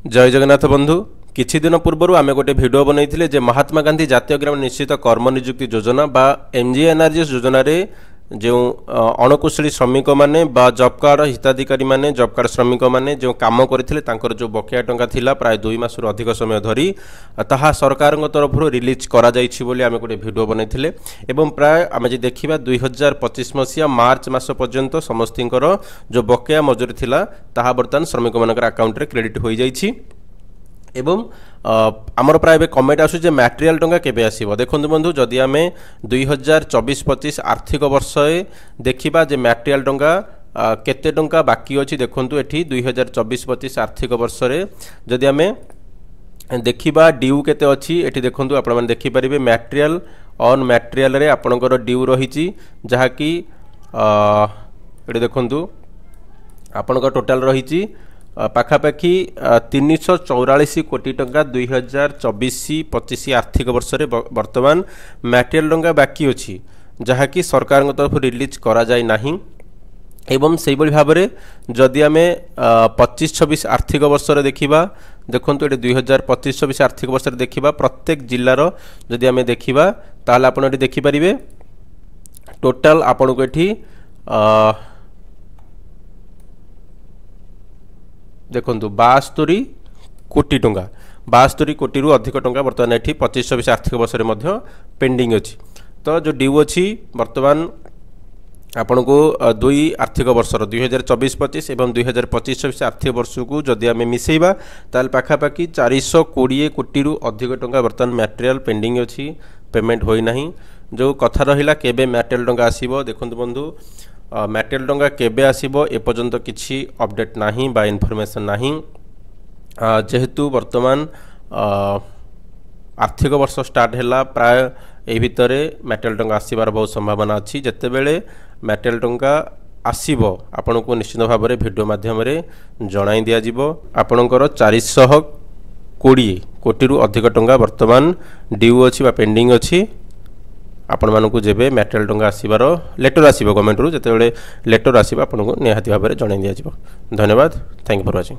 जय जगन्नाथ बंधु किछि दिन पूर्व आम गोटे भिडियो बनई जे महात्मा गांधी जातीय ग्राम निश्चित कर्म नियुक्ति योजना बा एमजीएनआरजीएस योजना रे जो अणकुशली श्रमिक माने बा जॉब कार्ड हिताधिकारी माने जॉब कार्ड श्रमिक माने जो काम करथिले तांकर जो बकेया टंका थिला प्राय 2 मास रु अधिक समय धरी ताहा सरकार तरफ रिलीज करा जाइछि बोली आमे गोटे भिडियो बनैथिले एवं प्राय आमे जे देखिबा 2025 मसिया मार्च मास पर्यंत समस्तिंकर जो बकेया मजूरी थिला ताहा वर्तमान श्रमिक मानकर अकाउंट रे क्रेडिट होई जाइछि एवं आमर प्राय कमेंट आसु जे मटेरियल टंका केबे आसीबो देखंतु बंधु जदि आमे 2024-25 आर्थिक वर्ष देखिबा जे मटेरियल टंका केते टंका बाकी अछि देखंतु एठी 2024-25 आर्थिक वर्ष रे जदि आमे देखिबा ड्यू केते अछि एठी देखंतु आपण माने देखि परिबे मटेरियल ऑन मटेरियल रे आपनकर ड्यू रहिछि जहा कि एठी देखंतु आपनकर टोटल रहिछि पाखापाखि 344 कोटी टंका 2024-25 आर्थिक वर्ष रे वर्तमान मटेरियल टंका बाकी अछि जहा कि सरकार तरफ रिलीज करा जाय नाही एवं सेहि बळी भाबरे जदि आमे 25-26 आर्थिक वर्ष रे देखिबा देखंतु एटे 2025-26 आर्थिक वर्ष रे देखिबा प्रत्येक जिल्ला रो जदि आमे देखिबा ताले आपण एटी देखि परिबे टोटल आपण को एठी देखंतु 72 कोटी टंका 72 कोटी रु अधिक टंका वर्तमान एठी 25-26 आर्थिक वर्ष रे मध्य पेंडिंग अछि तो जो ड्यू अछि वर्तमान आपन को 2 आर्थिक वर्ष 2024-25 एवं 2025-26 आर्थिक वर्ष को जदि आमे मिसेइबा ताल पाखापाखि 420 कोटी रु अधिक टंका वर्तमान मटेरियल पेंडिंग अछि पेमेंट होई नाही जो कथा रहिला केबे मटेरियल टंका आसीबो देखंतु बंधु मटेरियल टंका केबे आसीबो ए पर्यंत किछि अपडेट नाही बा इनफॉरमेशन नाही जेहेतु वर्तमान आर्थिक वर्ष स्टार्ट हैला प्राय ए भितरे मटेरियल टंका आसीबार बहुत संभावना अछि जते बेले मटेरियल टंका आसीबो आपन को निश्चित भाव में वीडियो माध्यम रे जणाई दिया जिवो आपनकर 420 कोटी रु अधिक टंका वर्तमान ड्यू अछि बा पेंडिंग अछि आपण मानकु जेबे मटेरियल टंका आसीबार लेटर आसीबो गवर्नमेंट रु जते बेले लेटर आसीबा आपन को निहाती भाव में जणाई दिया जिवो धन्यवाद थैंक यू फॉर वाचिंग।